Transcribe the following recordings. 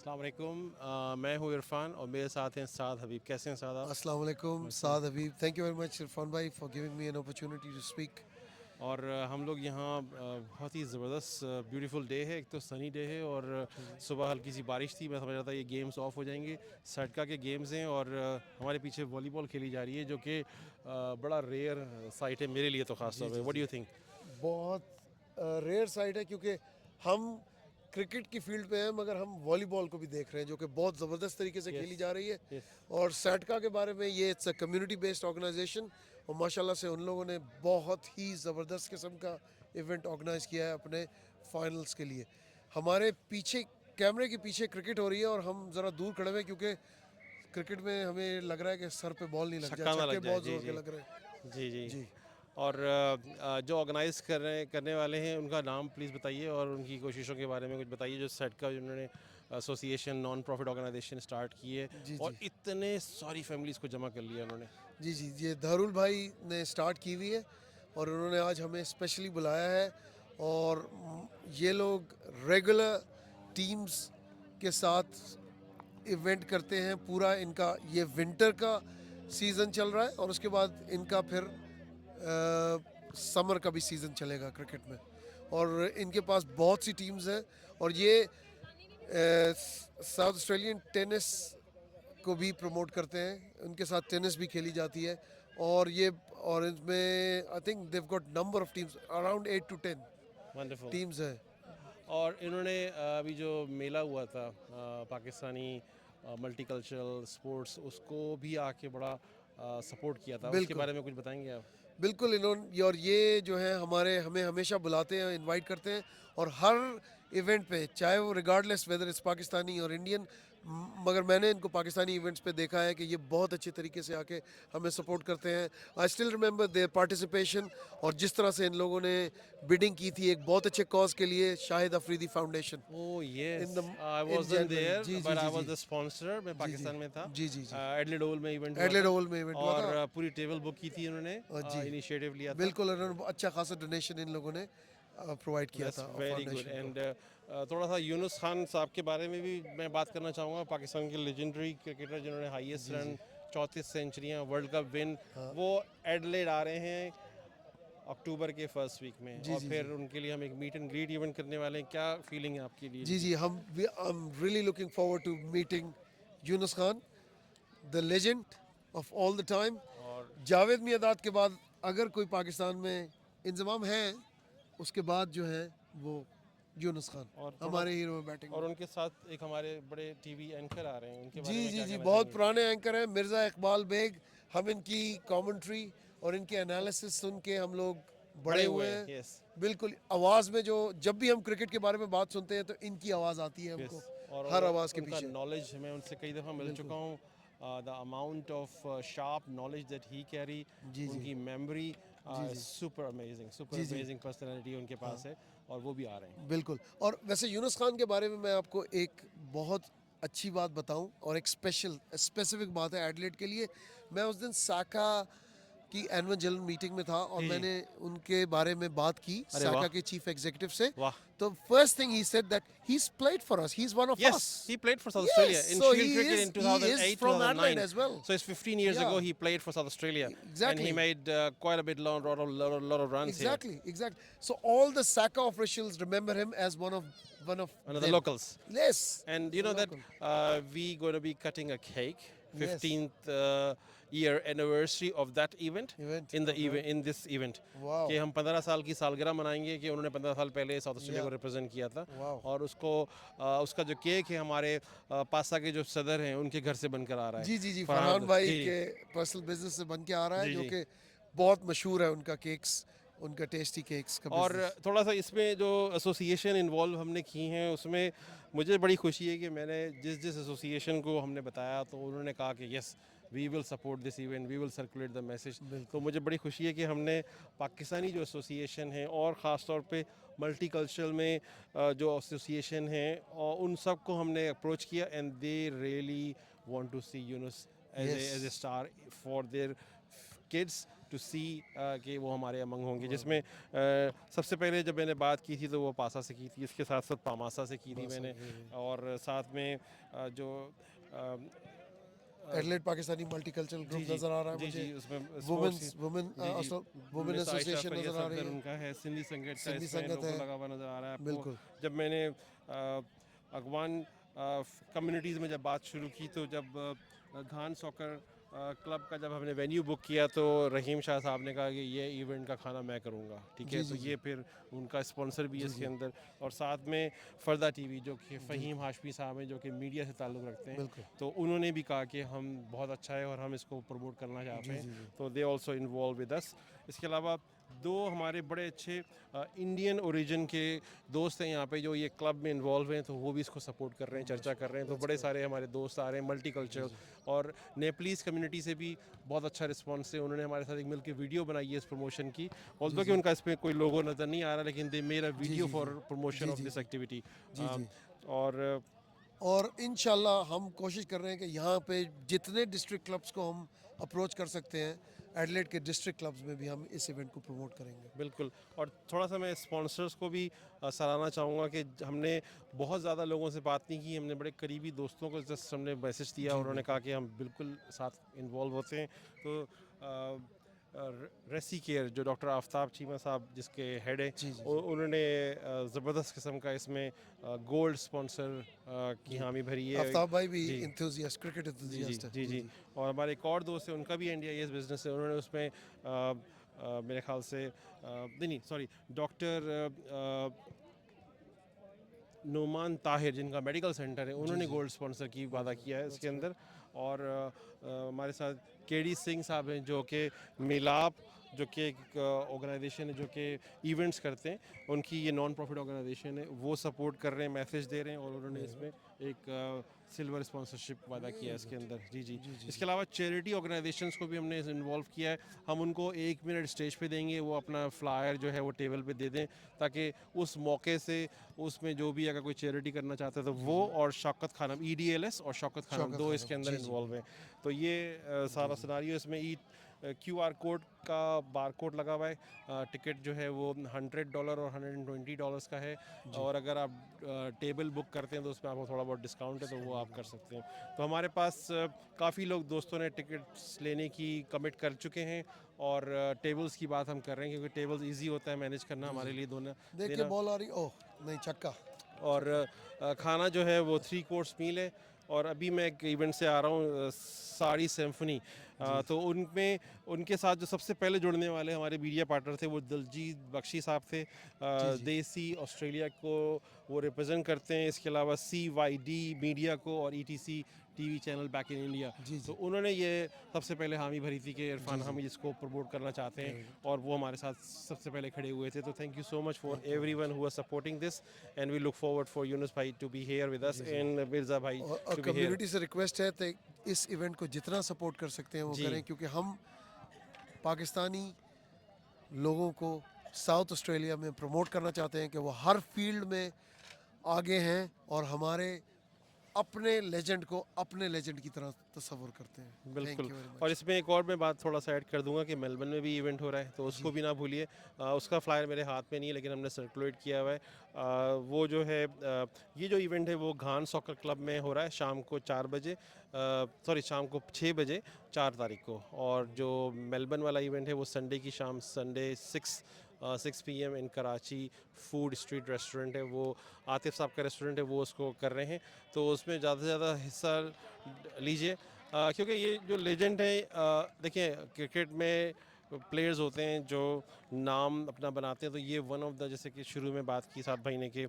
अस्सलाम वालेकुम। मैं हूँ इरफान और मेरे साथ हैं साद हबीब। कैसे हैं साद आप? Assalamu alaikum, Saad Habib. Thank you very much, Irfan bhai, for giving me an opportunity to speak. और हम लोग यहाँ बहुत ही ज़बरदस्त ब्यूटीफुल डे है। एक तो सनी डे है और सुबह हल्की सी बारिश थी। मैं समझ रहा था ये गेम्स ऑफ हो जाएंगे। सटका के गेम्स हैं और हमारे पीछे वॉलीबॉल खेली जा रही है जो कि बड़ा रेयर साइट है मेरे लिए तो ख़ास जी तौर पे। जी व्हाट डू जी यू थिंक? बहुत रेयर साइड है क्योंकि हम क्रिकेट की फील्ड पे हैं मगर हम वॉलीबॉल को भी देख रहे हैं जो कि बहुत ज़बरदस्त तरीके से यस, खेली जा रही है। यस। और सैटका के बारे में ये it's a community based organisation और माशाल्लाह से उन लोगों ने बहुत ही ज़बरदस्त किस्म का इवेंट ऑर्गेनाइज किया है अपने फाइनल्स के लिए। हमारे पीछे कैमरे के पीछे क्रिकेट हो रही है और हम ज़रा दूर खड़े हुए हैं क्योंकि क्रिकेट में हमें लग रहा है कि सर पे बॉल नहीं लग जाए, छक्का ना छक्के लग जाए। बहुत जी, ज़ोर के जी। लग रहे हैं। जी, जी। जी। और जो ऑर्गेनाइज़ करने वाले हैं उनका नाम प्लीज़ बताइए और उनकी कोशिशों के बारे में कुछ बताइए। जो सेट का जिन्होंने association non profit organisation start की है जी और जी इतने सारी फैमिलीज़ को जमा कर लिया उन्होंने। जी जी ये धरुल भाई ने स्टार्ट की हुई है और उन्होंने आज हमें स्पेशली बुलाया है। और ये लोग रेगुलर टीम्स के साथ इवेंट करते हैं। पूरा इनका ये विंटर का सीज़न चल रहा है और उसके बाद इनका फिर समर का भी सीज़न चलेगा क्रिकेट में। और इनके पास बहुत सी टीम्स हैं और ये साउथ ऑस्ट्रेलियन टेनिस को भी प्रमोट करते हैं, उनके साथ टेनिस भी खेली जाती है। और ये और इसमें I think Dev got number of teams around 8 to 10 wonderful. Teams हैं। और इन्होंने अभी जो मेला हुआ था पाकिस्तानी मल्टीकल्चरल स्पोर्ट्स उसको भी आके बड़ा सपोर्ट किया था। उसके बिल्कुल बारे में कुछ बताएंगे आप? बिल्कुल इन्होंने और ये जो है हमारे हमें हमेशा बुलाते हैं, इनवाइट करते हैं। और हर इवेंट पे चाहे वो रिगार्डलेस वेदर इस पाकिस्तानी और इंडियन, मगर मैंने इनको पाकिस्तानी इवेंट्स पे देखा है कि ये बहुत अच्छे तरीके से आके हमें सपोर्ट करते हैं। I still remember their participation और जिस तरह से इन लोगों ने बिडिंग की थी एक बहुत अच्छे कॉज के लिए, Shahid Afridi foundation oh yes, in the I in wasn't January. There जी जी बट आई जी वाज जी द स्पॉन्सर। मैं जी जी पाकिस्तान में था। जी जी जी एडलेड ओवल में इवेंट हुआ एडलेड था ओवल में इवेंट हुआ था। और पूरी टेबल बुक की थी उन्होंने। जी इनिशिएटिव लिया था। बिल्कुल उन्होंने अच्छा खासा डोनेशन इन लोगों ने प्रोवाइड किया दैट्स था वेरी गुड। फाउंडेशन को। एंड थोड़ा सा यूनुस खान साहब के बारे में भी मैं बात करना चाहूँगा। पाकिस्तान के लेजेंडरी क्रिकेटर जिन्होंने हाईएस्ट जी रन जी 34 सेंचुरियाँ वर्ल्ड कप विन, हाँ वो एडलेड आ रहे हैं अक्टूबर के फर्स्ट वीक में जी और जी जी फिर उनके लिए हम एक मीट एंड ग्रीट इवेंट करने वाले हैं। क्या फीलिंग है आपके लिए जी इनकी? जी हम I am really looking forward to meeting Younis Khan, the legend of all the time. और जावेद मियादाद के बाद अगर कोई पाकिस्तान में इंजमाम है उसके बाद जो है वो यूनुस खान और थोड़ा हमारे हीरो में बैटिंग में। और उनके साथ एक हमारे बड़े टीवी एंकर आ रहे हैं, उनके जी बारे में जी क्या जी कहना बहुत चाहेंगे? पुराने एंकर हैं मिर्ज़ा इकबाल बेग। हम इनकी कमेंट्री और इनके एनालिसिस सुन के हम लोग बड़े बड़े हुए हुए हैं। हैं। यस, बिल्कुल आवाज़ में जो जब भी हम क्रिकेट के बारे में बात सुनते हैं तो इनकी आवाज़ आती है यस। हमको और हर आवाज़ के उनका पीछे। नॉलेज मैं उनसे कई दफ़ा मिल बिल्कुल चुका हूँ। The amount of sharp knowledge that he carry, जी जी उनकी मेमोरी, जी जी सुपर जी जी अमेजिंग पर्सनैलिटी उनके हाँ पास है और वो भी आ रहे हैं। बिल्कुल। और वैसे यूनुस खान के बारे में मैं आपको एक बहुत अच्छी बात बताऊं और एक स्पेसिफिक बात है एडलेट के लिए। मैं उस दिन साका की एनुअल जनरल मीटिंग में था और जी, जी। मैंने उनके बारे में बात की अरे वाह! साका के चीफ एग्जीक्यूटिव से। वाह! तो first thing he said that he is played for us, he is one of Yes, us. he played for South yes Australia in so Shield cricket in he is 2008, from Adelaide 2009. As well. So it's 15 years या ago he played for South Australia and he exactly made quite a bit lot of runs here. Exactly. So all the Saka officials remember him as one of Another them. locals. Yes, And you the know that local. we going to be cutting a cake, Yes, 15th year anniversary of that event event. in the Okay. event in this event. कि Wow. हम 15 साल की सालगिरह मनाएंगे कि उन्होंने 15 साल पहले साउथ ऑस्ट्रेलिया Yeah. को रिप्रेजेंट किया था। Wow. और उसको उसका जो केक है हमारे पासा के जो सदर हैं उनके घर से बनकर आ रहा है। जी जी जी फरहान फरहान भाई जी, के पर्सनल बिजनेस से बन के आ रहा है जी, जो जी। कि बहुत मशहूर है उनका केक्स, उनका टेस्टी केक्स का और बिजनेस। थोड़ा सा इसमें जो एसोसिएशन इन्वॉल्व हमने की हैं उसमें मुझे बड़ी खुशी है कि मैंने जिस जिस एसोसिएशन को हमने बताया तो उन्होंने कहा कि yes we will support this event, we will circulate the message. तो बिल्कुल मुझे बड़ी खुशी है कि हमने पाकिस्तानी जो एसोसिएशन है और ख़ास तौर पे मल्टी कल्चरल में जो एसोसिएशन हैं और उन सब को हमने अप्रोच किया and they really want to see Yunus as yes a star for their kids to see कि वो हमारे अमंग होंगे, जिसमें सबसे पहले जब मैंने बात की थी तो वो पासा से की थी, इसके साथ साथ पामासा से की थी मैंने, और साथ में जो एडलेड पाकिस्तानी मल्टीकल्चरल जी ग्रुप जी नज़र आ रहा है जी मुझे, जी उसमें वुमेन्स स्पोर्ट्स वुमेन जी जी वुमेन मिस आयशा एसोसिएशन फरिया नज़र आ रही सफदर है, उनका है, सिंधी संगत का सिंधी इसमें संगत लोगो है, लगा हुआ नज़र आ रहा है आपको। बिल्कुल। जब मैंने अगवान कम्युनिटीज़ में जब बात शुरू की तो जब घान सॉकर क्लब का जब हमने वेन्यू बुक किया तो रहीम शाह साहब ने कहा कि ये इवेंट का खाना मैं करूँगा, ठीक है। जी, तो जी, जी। ये फिर उनका स्पॉन्सर भी है जी, इसके जी। अंदर, और साथ में फ़रदा टीवी जो कि जी, फ़हीम हाशमी साहब हैं जो कि मीडिया से ताल्लुक़ रखते हैं, बिल्कुल। तो उन्होंने भी कहा कि हम बहुत अच्छा है और हम इसको प्रमोट करना चाहते जी, हैं, जी, जी। तो they also involve with us. इसके अलावा दो हमारे बड़े अच्छे इंडियन ओरिजिन के दोस्त हैं यहाँ पे जो ये क्लब में इन्वॉल्व हैं, तो वो भी इसको सपोर्ट कर रहे हैं, चर्चा कर रहे हैं। तो दैट्स बड़े गुड। सारे हमारे दोस्त आ रहे हैं मल्टी जी, कल्चरल, जी। और नेपलीज़ कम्युनिटी से भी बहुत अच्छा रिस्पांस है। उन्होंने हमारे साथ एक मिलकर वीडियो बनाई है इस प्रमोशन की, जी, ऑल्दो कि जी। उनका इसमें कोई लोगो नज़र नहीं आ रहा, लेकिन दे मेड अ जी, वीडियो जी, जी। फॉर प्रमोशन जी, ऑफ जी, दिस जी। एक्टिविटी। जी, जी। और और इंशाल्लाह हम कोशिश कर रहे हैं कि यहाँ पे जितने डिस्ट्रिक्ट क्लब्स को हम अप्रोच कर सकते हैं, एडलेड के डिस्ट्रिक्ट क्लब्स में भी हम इस इवेंट को प्रमोट करेंगे। बिल्कुल, और थोड़ा सा मैं स्पॉन्सर्स को भी सराहना चाहूँगा कि हमने बहुत ज़्यादा लोगों से बात नहीं की, हमने बड़े करीबी दोस्तों को जस्ट हमने मैसेज दिया और जी, उन्होंने कहा बिल्कुल। कि हम बिल्कुल साथ इन्वॉल्व होते हैं। तो रेसी केयर जो डॉक्टर आफ्ताब चीमा साहब जिसके हेड हैं, जी, जी, जी। उन्होंने ज़बरदस्त किस्म का इसमें गोल्ड स्पॉन्सर की जी। हामी भरी है। आफ्ताब भाई भी जी एंथुसियास्ट, क्रिकेट जी जी एंथुसियास्ट है। जी जी, जी जी। और हमारे एक और दोस्त है, उनका भी NDIS बिजनेस है, उन्होंने उसमें मेरे ख्याल से नहीं नहीं सॉरी, डॉक्टर नोमान ताहिर जिनका मेडिकल सेंटर है, जी, उन्होंने जी। गोल्ड स्पॉन्सर की वादा दैट्स किया है दैट्स इसके ग्रेट। अंदर। और हमारे साथ KD सिंह साहब हैं जो कि मिलाप जो कि एक ऑर्गेनाइजेशन है जो कि इवेंट्स करते हैं, उनकी ये नॉन प्रॉफिट ऑर्गेनाइजेशन है, वो सपोर्ट कर रहे हैं, मैसेज दे रहे हैं, और उन्होंने वेरी इसमें गुड। एक सिल्वर स्पॉन्सरशिप वादा किया है वेरी इसके गुड। अंदर। जी जी जी, जी, इसके जी। अलावा चैरिटी ऑर्गेनाइजेशंस को भी हमने इन्वॉल्व किया है। हम उनको 1 मिनट स्टेज पे देंगे, वो अपना फ्लायर जो है वो टेबल पे दे दें, ताकि उस मौके से उसमें जो भी अगर कोई चैरिटी करना चाहता है तो जी, वो, जी। और शौकत खानम EDLS और शौकत खानम शौकत दो इसके खानम। अंदर जी, जी, इन्वॉल्व हैं। बिल्कुल। तो ये जी, सारा जी। सिनारियो इसमें QR कोड का बार कोड लगा हुआ है। टिकट जो है वो $100 और $120 का है, जी। और अगर आप टेबल बुक करते हैं तो उसमें आपको थोड़ा बहुत डिस्काउंट है, तो वो आप कर सकते हैं। तो हमारे पास काफ़ी लोग दोस्तों ने टिकट्स लेने की कमिट कर चुके हैं, और टेबल्स की बात हम कर रहे हैं क्योंकि टेबल्स ईजी होता है मैनेज करना जी, हमारे जी। लिए दोनों देख के देना। बॉल आ रही, ओह! नहीं, छक्का। और छक्का। खाना जो है वो 3 कोर्स मील है। और अभी मैं एक इवेंट से आ रहा हूँ, साड़ी सिम्फनी, जी। तो उनमें उनके साथ जो सबसे पहले जुड़ने वाले हमारे मीडिया पार्टनर थे वो दिलजीत बख्शी साहब थे। जी, जी। देसी ऑस्ट्रेलिया को वो रिप्रेजेंट करते हैं, इसके अलावा CYD मीडिया को और ETC TV channel back in India. जी, तो जी। उन्होंने ये सबसे पहले हामी भरी थी कि जी, इरफान जी। हम इसको प्रमोट करना चाहते हैं, वेरी गुड। और वो हमारे साथ सबसे पहले खड़े हुए थे। तो thank you so much for thank you very everyone much. Who are supporting this, and we look forward for Yunus भाई to be here with us जी, जी। एंड मिर्ज़ा भाई और टू बी हियर। कम्युनिटी से रिक्वेस्ट है कि इस इवेंट को जितना सपोर्ट कर सकते हैं वो जी करें, क्योंकि हम पाकिस्तानी लोगों को साउथ ऑस्ट्रेलिया में प्रमोट करना चाहते हैं कि वो हर फील्ड में आगे हैं और हमारे अपने लेजेंड को अपने लेजेंड की तरह तस्वुर करते हैं। थैंक बिल्कुल। यू वेरी और मच। इसमें एक और मैं बात थोड़ा सा ऐड कर दूंगा कि मेलबर्न में भी इवेंट हो रहा है, तो उसको जी। भी ना भूलिए। उसका फ्लायर मेरे हाथ में नहीं है, लेकिन हमने सर्कुलेट किया हुआ है। वो जो है ये जो इवेंट है वो घान सॉकर क्लब में हो रहा है शाम को 4 बजे, सॉरी शाम को 6 बजे 4 तारीख को। और जो मेलबर्न वाला इवेंट है वो संडे की शाम, संडे 6 PM इन कराची फूड स्ट्रीट रेस्टोरेंट है, वो आतिफ साहब का रेस्टोरेंट है, वो उसको कर रहे हैं। तो उसमें ज़्यादा से ज़्यादा हिस्सा लीजिए, क्योंकि ये जो लेजेंड है, देखिए क्रिकेट में प्लेयर्स होते हैं जो नाम अपना बनाते हैं, तो ये वन ऑफ द, जैसे कि शुरू में बात की साथ भाई ने कि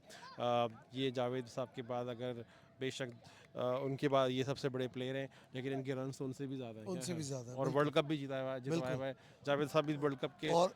ये जावेद साहब के बाद अगर बेशक उनके बाद ये सबसे बड़े प्लेयर हैं, लेकिन इनके रन उनसे भी ज़्यादा हैं, क्या उनसे भी ख्याल है? ज़्यादा, और बिल्कुल। वर्ल्ड कप भी जितवाया बिल्कुल। हुआ है। जावेद साहब भी वर्ल्ड कप के और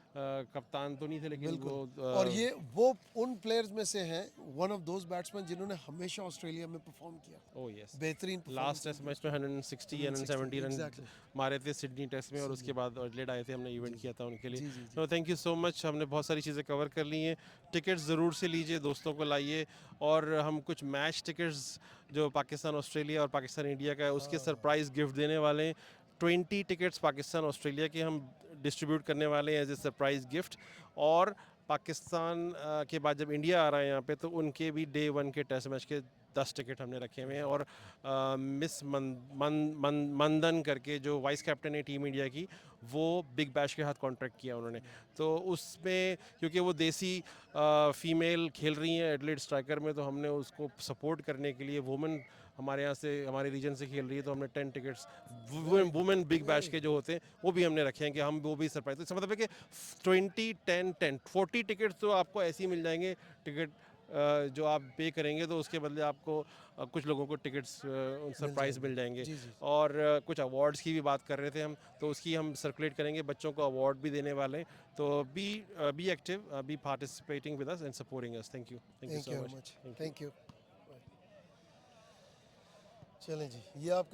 कप्तान तो नहीं थे, लेकिन बिल्कुल। वो और ये वो उन प्लेयर्स में से हैं, वन ऑफ दोज बैट्समैन जिन्होंने हमेशा ऑस्ट्रेलिया में परफॉर्म किया, ओह यस, बेहतरीन लास्ट परफॉर्मेंस टेस्ट उनकी मैच में ऑस्ट्रेलिया 160 160 170 रन एग्जैक्टली। मारे थे सिडनी टेस्ट में, और उसके सिडनी। बाद एडिलेड आए थे, हमने जी, इवेंट जी। किया था उनके लिए। जी, जी, जी। तो थैंक यू सो मच, हमने बहुत सारी चीज़ें कवर कर ली हैं। टिकट्स ज़रूर से लीजिए, दोस्तों को लाइए, और हम कुछ मैच टिकट्स जो पाकिस्तान ऑस्ट्रेलिया और पाकिस्तान इंडिया का है उसके हाँ। सरप्राइज़ गिफ्ट देने वाले हैं। 20 टिकट्स पाकिस्तान ऑस्ट्रेलिया के हम डिस्ट्रीब्यूट करने वाले हैं एज ए सरप्राइज़ गिफ्ट। और पाकिस्तान के बाद जब इंडिया आ रहा है यहाँ पे, तो उनके भी डे 1 के टेस्ट मैच के 10 टिकट हमने रखे हुए हैं। और मिस मंदन करके जो वाइस कैप्टन है टीम इंडिया की, वो बिग बैश के साथ कॉन्ट्रैक्ट किया उन्होंने। तो उसमें क्योंकि वो देसी फीमेल खेल रही हैं एडलेड स्ट्राइकर में, तो हमने उसको सपोर्ट करने के लिए वुमेन हमारे यहाँ से, हमारे रीजन से खेल रही है, तो हमने 10 टिकट्स वुमेन बिग बैश के जो होते हैं वो भी हमने रखे हैं कि हम वो भी सरप्राइज। तो इसका मतलब है कि 20 10 10 40 टिकट्स तो आपको ऐसे ही मिल जाएंगे। टिकट जो आप पे करेंगे तो उसके बदले आपको कुछ लोगों को टिकट्स सरप्राइज मिल जाएंगे। जी, जी। और कुछ अवार्ड्स की भी बात कर रहे थे हम, तो उसकी हम सर्कुलेट करेंगे, बच्चों को अवार्ड भी देने वाले हैं। तो be active, be participating with us and supporting us. Thank you thank so you much. Much, thank you. चलें जी, ये आपके